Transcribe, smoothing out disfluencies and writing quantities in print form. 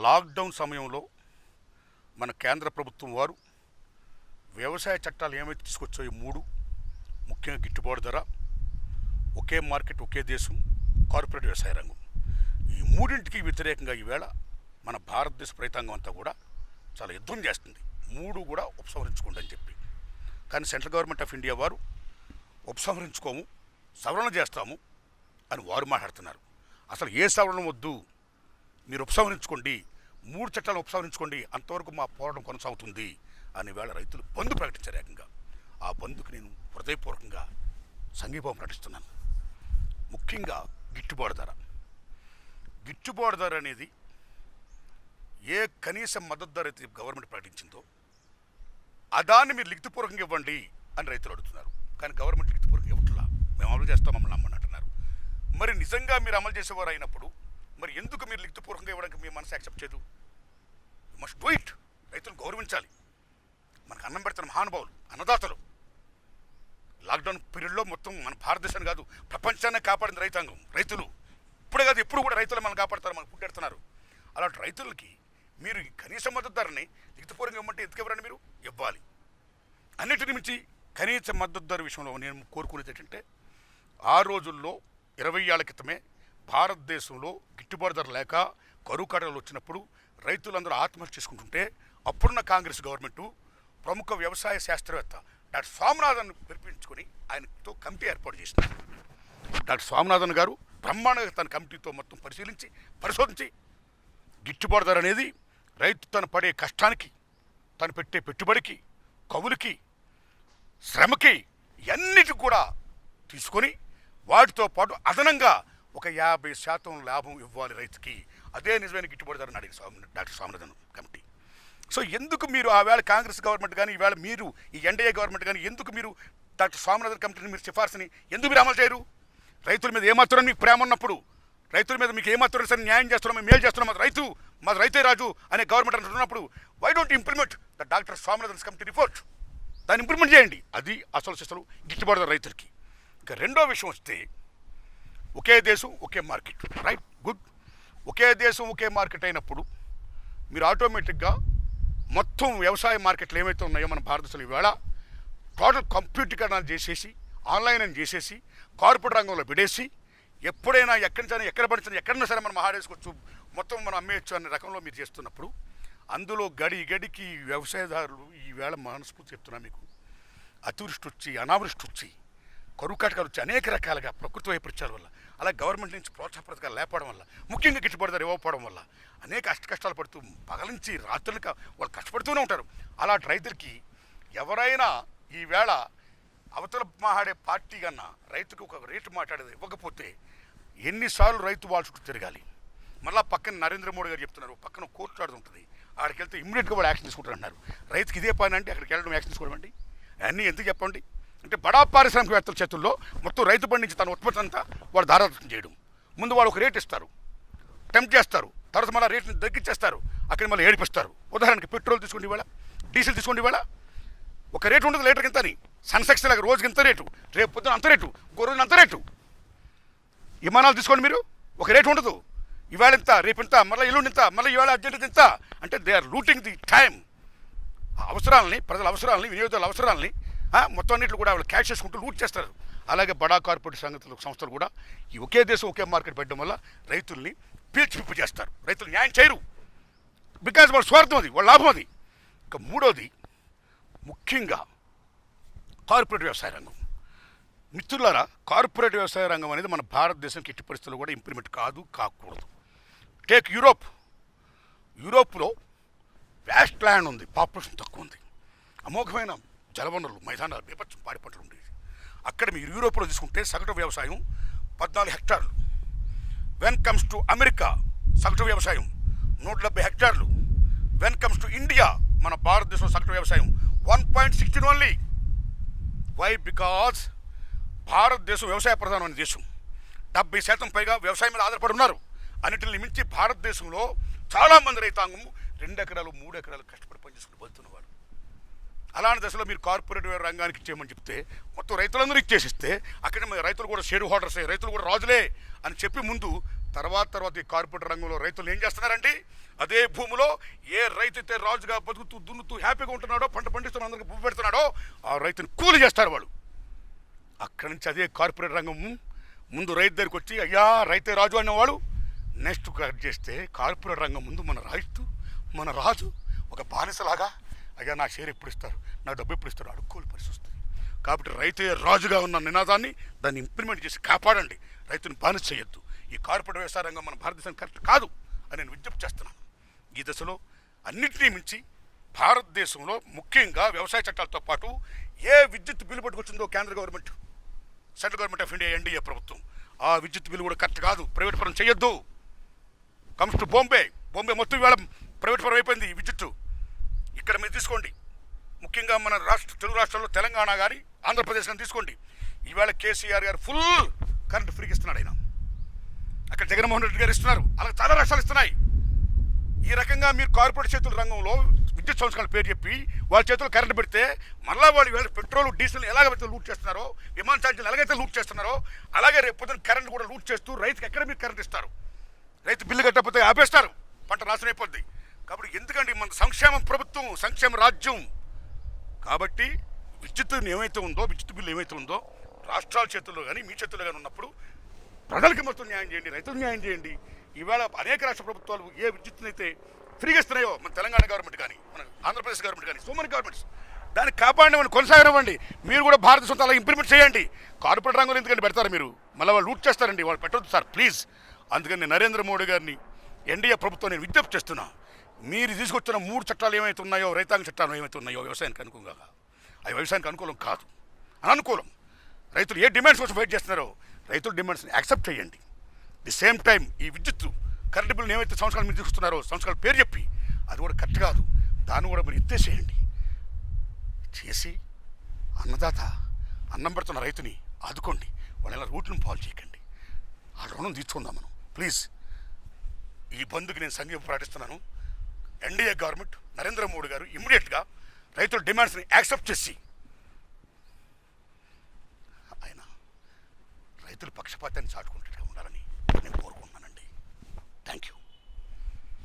Lockdown సమయంలో మన కేంద్ర ప్రభుత్వం వారు వ్యవసాయ చట్టాలు ఏమైతే తీసుకొచ్చాయో మూడు, ముఖ్యంగా గిట్టుబాటు ధర, ఒకే మార్కెట్ ఒకే దేశం, కార్పొరేట్ వ్యవసాయ రంగం, ఈ మూడింటికి వ్యతిరేకంగా ఈవేళ మన భారతదేశ రైతాంగం అంతా కూడా చాలా యుద్ధం చేస్తుంది. మూడు కూడా ఉపసంహరించుకోండి అని చెప్పి. కానీ సెంట్రల్ గవర్నమెంట్ ఆఫ్ ఇండియా వారు ఉపసంహరించుకోము, సవరణ చేస్తాము అని వారు మాట్లాడుతున్నారు. అసలు ఏ సవరణ వద్దు, మీరు ఉపసంహరించుకోండి, మూడు చట్టాలను ఉపసంహరించుకోండి, అంతవరకు మా పోరాటం కొనసాగుతుంది అని వేళ రైతులు బంద్ ప్రకటించారు. ఏకంగా ఆ బంద్కు నేను హృదయపూర్వకంగా సంఘీభావం ప్రకటిస్తున్నాను. ముఖ్యంగా గిట్టుబాటు ధర. గిట్టుబాటు ధర అనేది ఏ కనీస మద్దతు ధర అయితే గవర్నమెంట్ ప్రకటించిందో దాన్ని మీరు లిఖితపూర్వకంగా ఇవ్వండి అని రైతులు అడుగుతున్నారు. కానీ గవర్నమెంట్ లిఖితపూర్వకంగా ఇవ్వట్లా, మేము అమలు చేస్తాం, మమ్మల్ని నమ్మని అంటున్నారు. మరి నిజంగా మీరు అమలు చేసేవారు అయినప్పుడు మరి ఎందుకు మీరు లిఖితపూర్వకంగా ఇవ్వడానికి మీ మనసు యాక్సెప్ట్ చేయదు? Must do it. రైతులు గౌరవించాలి. మనకు అన్నం పెడుతున్న మహానుభావులు, అన్నదాతలు. లాక్డౌన్ పీరియడ్లో మొత్తం మన భారతదేశాన్ని కాదు ప్రపంచాన్ని కాపాడింది రైతాంగం, రైతులు. ఇప్పుడే కాదు ఎప్పుడు కూడా రైతులు మనం కాపాడుతారు, మనకు పుట్టెడుతున్నారు. అలాంటి రైతులకి మీరు కనీస మద్దతు ధరని లిఖితపూర్వకంగా ఇవ్వమంటే ఎందుకు ఇవ్వరండి? మీరు ఇవ్వాలి. అన్నిటిని మించి కనీస మద్దతు ధర విషయంలో నేను కోరుకునేది ఏంటంటే, ఆ రోజుల్లో 20 ఏళ్ల క్రితమే భారతదేశంలో గిట్టుబాటు ధర లేక కరువు కాటకాలు వచ్చినప్పుడు రైతులందరూ ఆత్మహత్య చేసుకుంటుంటే అప్పుడున్న కాంగ్రెస్ గవర్నమెంటు ప్రముఖ వ్యవసాయ శాస్త్రవేత్త డాక్టర్ స్వామినాథన్ పిలిపించుకొని ఆయనతో కమిటీ ఏర్పాటు చేసింది. డాక్టర్ స్వామినాథన్ గారు బ్రహ్మాండంగా తన కమిటీతో మొత్తం పరిశోధించి గిట్టుబాటు ధర అనేది రైతు తను పడే కష్టానికి, తను పెట్టే పెట్టుబడికి, కవులకి, శ్రమకి అన్నిటికి కూడా తీసుకొని వాటితో పాటు అదనంగా ఒక 50% లాభం ఇవ్వాలి రైతుకి. అదే నిజమైన గిట్టుబాటు ధర అడిగింది డాక్టర్ స్వామినాథన్ కమిటీ. సో ఎందుకు మీరు ఆ వేళ కాంగ్రెస్ గవర్నమెంట్ కానీ ఈవేళ మీరు ఈ ఎన్డీఏ గవర్నమెంట్ కానీ ఎందుకు మీరు డాక్టర్ స్వామినాథన్ కమిటీని మీరు సిఫార్సుని ఎందుకు మీరు అమలు చేయరు? రైతుల మీద ఏమాత్రం మీకు ప్రేమ ఉన్నప్పుడు, రైతుల మీద మీకు ఏమాత్రం సరే న్యాయం చేస్తున్నాం, మేము మేలు చేస్తున్నాం, మాది రైతే రాజు అనే గవర్నమెంట్ అంటున్నప్పుడు why don't implement the doctor Swaminathan committee report? దాన్ని ఇంప్లిమెంట్ చేయండి. అది అసలు సిసలు గిట్టుబాటు ధర రైతులకి. ఇక రెండో విషయం వస్తే, ఒకే దేశం ఒకే మార్కెట్. Right, good. ఒకే దేశం ఒకే మార్కెట్ అయినప్పుడు మీరు ఆటోమేటిక్గా మొత్తం వ్యవసాయ మార్కెట్లు ఏమైతే ఉన్నాయో మన భారతదేశంలో ఈవేళ టోటల్ కంప్యూటీకరణ చేసేసి, ఆన్లైన్ అని చేసేసి, కార్పొరేట్ రంగంలో విడేసి, ఎప్పుడైనా ఎక్కడి నుంచి ఎక్కడ పడినా ఎక్కడైనా సరే మనం ఆడేసుకోవచ్చు, మొత్తం మనం అమ్మేయచ్చు అనే రకంలో మీరు చేస్తున్నప్పుడు అందులో గడికి వ్యవసాయదారులు ఈవేళ మనస్ఫూర్తి చెప్తున్నా మీకు, అతివృష్టి వచ్చి, అనావృష్టి వచ్చి, కరువు కాటకాలు వచ్చి, అనేక రకాలుగా ప్రకృతి వైపరీత్యాల వల్ల, అలా గవర్నమెంట్ నుంచి ప్రోత్సాహ పథకాలు లేకపోవడం వల్ల, ముఖ్యంగా గిట్టుబాటు ధర ఇవ్వకపోవడం వల్ల అనేక కష్టాలు పడుతూ పగలించి రాత్రులుగా వాళ్ళు కష్టపడుతూనే ఉంటారు. అలాంటి రైతులకి ఎవరైనా ఈవేళ అవతల మాట్లాడే పార్టీ కన్నా రైతుకు ఒక రేటు మాట్లాడేది ఇవ్వకపోతే ఎన్నిసార్లు రైతు వాళ్ళ చుట్టూ తిరగాలి? మళ్ళీ పక్కన నరేంద్ర మోడీ గారు చెప్తున్నారు, పక్కన కోర్టు ఆడుతుంటుంది, అక్కడికి వెళ్తే ఇమ్మీడియట్గా వాళ్ళు యాక్షన్ తీసుకుంటారు అంటారు. రైతుకి ఇదే పని అంటే అక్కడికి వెళ్ళడం యాక్షన్ తీసుకోవడం అండి? అన్నీ ఎందుకు చెప్పండి? అంటే బడా పారిశ్రామికవేత్తల చేతుల్లో మొత్తం రైతు పండించి తన ఉత్పత్తి అంతా వాళ్ళు ధారాదత్తం చేయడం. ముందు వాళ్ళు ఒక రేటు ఇస్తారు, టెంప్ట్ చేస్తారు, తర్వాత మళ్ళీ రేటుని తగ్గించేస్తారు, అక్కడ మళ్ళీ ఏడిపిస్తారు. ఉదాహరణకి పెట్రోల్ తీసుకోండి, ఇవాళ డీజిల్ తీసుకోండి, ఇవాళ ఒక రేటు ఉంటుంది లీటర్కి ఇంత అని, సన్సెక్స్ లాగా రోజుకి ఇంత రేటు, రేపు పొద్దున అంత రేటు, ఇంకో రోజున అంత రేటు. విమానాలు తీసుకోండి మీరు, ఒక రేటు ఉండదు, ఇవాళ ఇంత, రేపు ఇంత, మళ్ళీ ఎల్లుండి ఇంత, మళ్ళీ ఇవాళ అర్జెంట్ ఇంత. అంటే they are looting the time. అవసరాలని, ప్రజల అవసరాలని, వినియోగదారుల అవసరాలని మొత్తం అన్నింటిలో కూడా వాళ్ళు క్యాష్ చేసుకుంటూ లూట్ చేస్తారు. అలాగే బడా కార్పొరేట్ సంస్థలు కూడా ఈ ఒకే దేశం ఒకే మార్కెట్ పెట్టడం వల్ల రైతుల్ని పీల్చిపిప్పు చేస్తారు. రైతులు న్యాయం చేయరు, బికాజ్ వాళ్ళ స్వార్థం అది, వాళ్ళ లాభం అది. ఇక మూడోది ముఖ్యంగా కార్పొరేట్ వ్యవసాయ రంగం. మిత్రులారా, కార్పొరేట్ వ్యవసాయ రంగం అనేది మన భారతదేశంకి ఎట్టి పరిస్థితుల్లో కూడా ఇంప్లిమెంట్ కాకూడదు. టేక్ యూరోప్లో వ్యాస్ట్ ల్యాండ్ ఉంది, పాపులేషన్ తక్కువ ఉంది, అమోఘమైన జలవనరులు, మైదానాలు, బీభత్సం పాడి పంటలు ఉండేవి. అక్కడ మీరు యూరోప్లో తీసుకుంటే సగటు వ్యవసాయం 14 హెక్టార్లు. వెన్ కమ్స్ టు అమెరికా సగటు వ్యవసాయం 170 హెక్టార్లు. వెన్ కమ్స్ టు ఇండియా, మన భారతదేశం సగటు వ్యవసాయం 1.16 ఓన్లీ. వై? బికాజ్ భారతదేశం వ్యవసాయ ప్రధానమైన దేశం. 70% పైగా వ్యవసాయం మీద ఆధారపడి ఉన్నారు. అన్నిటిని మించి భారతదేశంలో చాలామంది రైతాంగం 2 ఎకరాలు 3 ఎకరాలు కష్టపడి పనిచేసుకుని బతున్నవాడు. అలాంటి దశలో మీరు కార్పొరేట్ రంగానికి ఇచ్చేయమని చెప్తే మొత్తం రైతులందరూ ఇచ్చేసిస్తే అక్కడ రైతులు కూడా షేర్ హోల్డర్సే, రైతులు కూడా రాజులే అని చెప్పి ముందు తర్వాత ఈ కార్పొరేట్ రంగంలో రైతులు ఏం చేస్తున్నారండి? అదే భూమిలో ఏ రైతు అయితే రాజుగా బతుకుతూ దున్నుతూ హ్యాపీగా ఉంటున్నాడో, పంట పండిస్తున్న అందరికి పువ్వు పెడుతున్నాడో ఆ రైతుని కూలి చేస్తారు వాళ్ళు. అక్కడి నుంచి అదే కార్పొరేట్ రంగం ముందు రైతు దగ్గరికి వచ్చి అయ్యా రైతే రాజు అనేవాడు. నెక్స్ట్ కట్ చేస్తే కార్పొరేట్ రంగం ముందు మన రాజు ఒక బానిసలాగా అయ్యా నా షేర్ ఎప్పుడు ఇస్తారు, నా డబ్బు ఎప్పుడు ఇస్తారు అడుక్కోని పరిస్థితి వస్తుంది. కాబట్టి రైతే రాజుగా ఉన్న నినాదాన్ని దాన్ని ఇంప్లిమెంట్ చేసి కాపాడండి. రైతుని బానిస చేయొద్దు. ఈ కార్పొరేట్ వ్యవసాయ రంగం మన భారతదేశం కరెక్ట్ కాదు అని నేను విజ్ఞప్తి చేస్తున్నాను. ఈ దశలో అన్నింటినీ మించి భారతదేశంలో ముఖ్యంగా వ్యవసాయ చట్టాలతో పాటు ఏ విద్యుత్ బిల్లు పట్టుకొచ్చిందో కేంద్ర government, central government of India NDA ప్రభుత్వం, ఆ విద్యుత్ బిల్లు కూడా కరెక్ట్ కాదు. ప్రైవేట్ పరం చేయొద్దు. కమ్స్ టు బాంబే మొత్తం ఇవాళ ప్రైవేట్ పరం అయిపోయింది ఈ విద్యుత్తు. ఇక్కడ మీరు తీసుకోండి, ముఖ్యంగా మన తెలుగు రాష్ట్రాల్లో తెలంగాణ కానీ ఆంధ్రప్రదేశ్ కానీ తీసుకోండి. ఈవేళ కేసీఆర్ గారు ఫుల్ కరెంట్ ఫ్రీకి ఇస్తున్నాడు. ఆయన అక్కడ జగన్మోహన్ రెడ్డి గారు ఇస్తున్నారు. అలా చాలా రాష్ట్రాలు ఇస్తున్నాయి. ఈ రకంగా మీరు కార్పొరేట్ చేతుల రంగంలో విద్యుత్ సంస్థల పేరు చెప్పి వాళ్ళ చేతులు కరెంట్ పెడితే మళ్ళీ వాళ్ళు వీళ్ళ పెట్రోల్ డీజిల్ ఎలాగైతే లూట్ చేస్తున్నారో, విమాన ఛార్జీలు ఎలాగైతే లూట్ చేస్తున్నారో, అలాగే రేపు పొద్దున కరెంట్ కూడా లూట్ చేస్తూ రైతుకి ఎక్కడ మీరు కరెంట్ ఇస్తారు? రైతు బిల్లు కట్టకపోతే ఆపేస్తారు, పంట నాశనం అయిపోద్ది. కాబట్టి ఎందుకంటే మన సంక్షేమ ప్రభుత్వం, సంక్షేమ రాజ్యం. కాబట్టి విద్యుత్ ఏమైతే ఉందో, విద్యుత్ బిల్లు ఏమైతే ఉందో రాష్ట్రాల చేతుల్లో కానీ మీ చేతుల్లో కానీ ఉన్నప్పుడు ప్రజలకి మొత్తం న్యాయం చేయండి, రైతులకు న్యాయం చేయండి. ఈవేళ అనేక రాష్ట్ర ప్రభుత్వాలు ఏ విద్యుత్తునైతే ఫ్రీగా ఇస్తున్నాయో, మన తెలంగాణ గవర్నమెంట్ కానీ మన ఆంధ్రప్రదేశ్ గవర్నమెంట్ కానీ, సో మెనీ గవర్నమెంట్స్ దాన్ని కాపాడినవ్వండి, కొనసాగనివ్వండి. మీరు కూడా భారతదేశంతో అలా ఇంప్లిమెంట్ చేయండి. కార్పొరేట్ రంగంలో ఎందుకంటే పెడతారు మీరు, మళ్ళీ వాళ్ళు లూట్ చేస్తారండి, వాళ్ళు పెట్టొద్దు సార్ ప్లీజ్. అందుకని నరేంద్ర మోడీ గారిని ఎన్డీఏ ప్రభుత్వం నేను విజ్ఞప్తి చేస్తున్నా, మీరు తీసుకొచ్చిన 3 చట్టాలు ఏమైతే ఉన్నాయో, రైతాంగ చట్టాలు ఏమైతే ఉన్నాయో వ్యవసాయానికి అనుకూలంగా, అవి వ్యవసాయానికి అనుకూలం కాదు, అననుకూలం. రైతులు ఏ డిమాండ్స్ కోసం వెయిట్ చేస్తున్నారో రైతుల డిమాండ్స్ని యాక్సెప్ట్ చేయండి. ది సేమ్ టైం ఈ విద్యుత్తు కరెంట్ బిల్లు ఏమైతే సంవత్సరాలు మీరు తీసుకున్నారో, సంవత్సరాల పేరు చెప్పి అది కూడా కరెక్ట్ కాదు, దాన్ని కూడా మీరు ఎత్తేసేయండి. చేసి అన్నదాత అన్నం పెడుతున్న రైతుని ఆదుకోండి. వాళ్ళ రూట్లను పాలు చేయకండి. ఆ రుణం తీర్చుకుందాం మనం ప్లీజ్. ఈ బంద్కి నేను సంఘీయం ప్రకటిస్తున్నాను. ఎన్డీఏ గవర్నమెంట్, నరేంద్ర మోడీ గారు ఇమ్మీడియట్గా రైతుల డిమాండ్స్ని యాక్సెప్ట్ చేసి ఆయన రైతుల పక్షపాతాన్ని చాటుకుంటూ ఉండాలని